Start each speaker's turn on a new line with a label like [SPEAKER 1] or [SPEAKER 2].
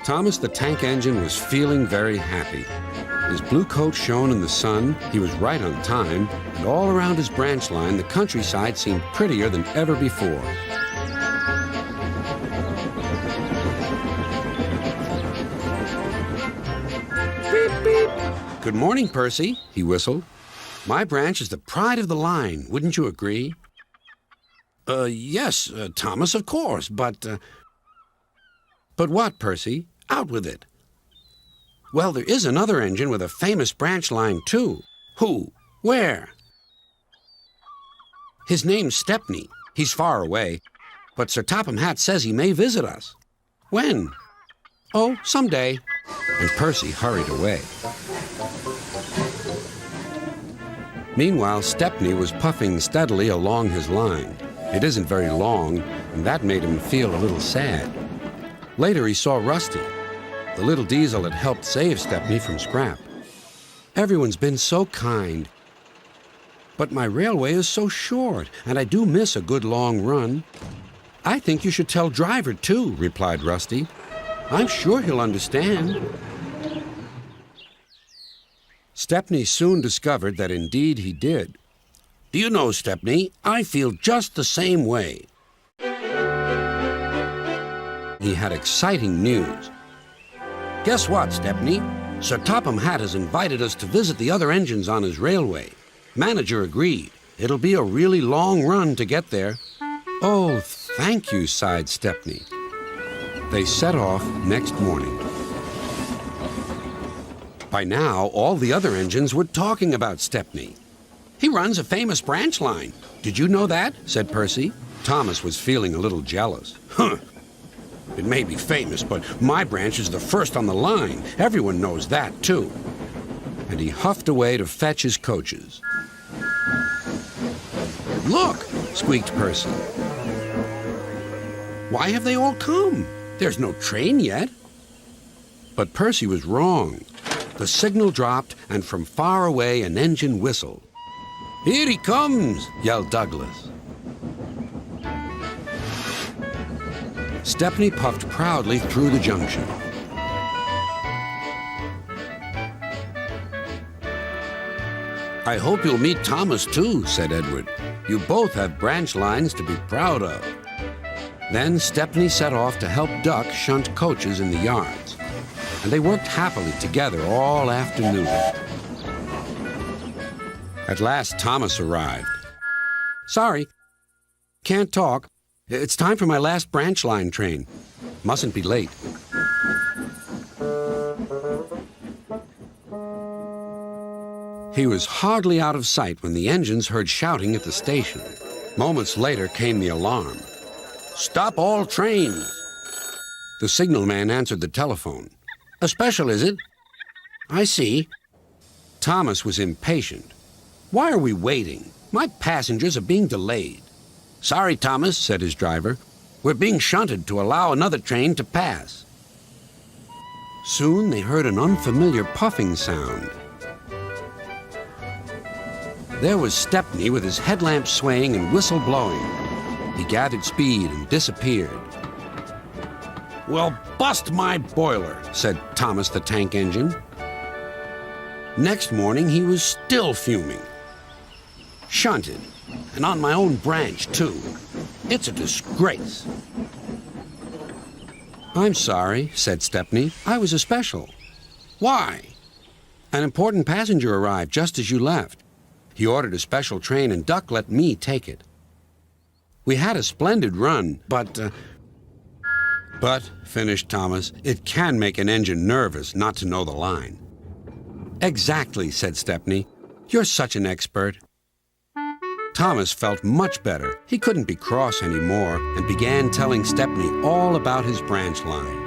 [SPEAKER 1] Thomas the tank engine was feeling very happy. His blue coat shone in the sun, he was right on time, and all around his branch line, the countryside seemed prettier than ever before. Beep, beep. Good morning, Percy, he whistled. My branch is the pride of the line, wouldn't you agree? Yes, Thomas, of course, but... But what, Percy? Out with it. Well, there is another engine with a famous branch line, too. Who? Where? His name's Stepney. He's far away, but Sir Topham Hatt says he may visit us. When? Oh, someday. And Percy hurried away. Meanwhile, Stepney was puffing steadily along his line. It isn't very long, and that made him feel a little sad. Later, he saw Rusty, the little diesel that helped save Stepney from scrap. Everyone's been so kind. But my railway is so short, and I do miss a good long run. I think you should tell Driver, too, replied Rusty. I'm sure he'll understand. Stepney soon discovered that indeed he did. Do you know, Stepney, I feel just the same way. He had exciting news. Guess what, Stepney? Sir Topham Hatt has invited us to visit the other engines on his railway. Manager agreed. It'll be a really long run to get there. Oh, thank you, sighed Stepney. They set off next morning. By now, all the other engines were talking about Stepney. He runs a famous branch line. Did you know that? Said Percy. Thomas was feeling a little jealous. Huh. It may be famous, but my branch is the first on the line. Everyone knows that, too. And he huffed away to fetch his coaches. Look, squeaked Percy. Why have they all come? There's no train yet. But Percy was wrong. The signal dropped, and from far away an engine whistled. Here he comes, yelled Douglas. Stepney puffed proudly through the junction. I hope you'll meet Thomas, too, said Edward. You both have branch lines to be proud of. Then Stepney set off to help Duck shunt coaches in the yards, and they worked happily together all afternoon. At last, Thomas arrived. Sorry, can't talk. It's time for my last branch line train. Mustn't be late. He was hardly out of sight when the engines heard shouting at the station. Moments later came the alarm. Stop all trains! The signalman answered the telephone. A special, is it? I see. Thomas was impatient. Why are we waiting? My passengers are being delayed. Sorry, Thomas, said his driver. We're being shunted to allow another train to pass. Soon they heard an unfamiliar puffing sound. There was Stepney with his headlamp swaying and whistle blowing. He gathered speed and disappeared. Well, bust my boiler, said Thomas the tank engine. Next morning, he was still fuming. Shunted, and on my own branch, too. It's a disgrace. I'm sorry, said Stepney. I was a special. Why? An important passenger arrived just as you left. He ordered a special train, and Duck let me take it. We had a splendid run, but, finished Thomas, it can make an engine nervous not to know the line. Exactly, said Stepney. You're such an expert. Thomas felt much better. He couldn't be cross anymore and began telling Stepney all about his branch line.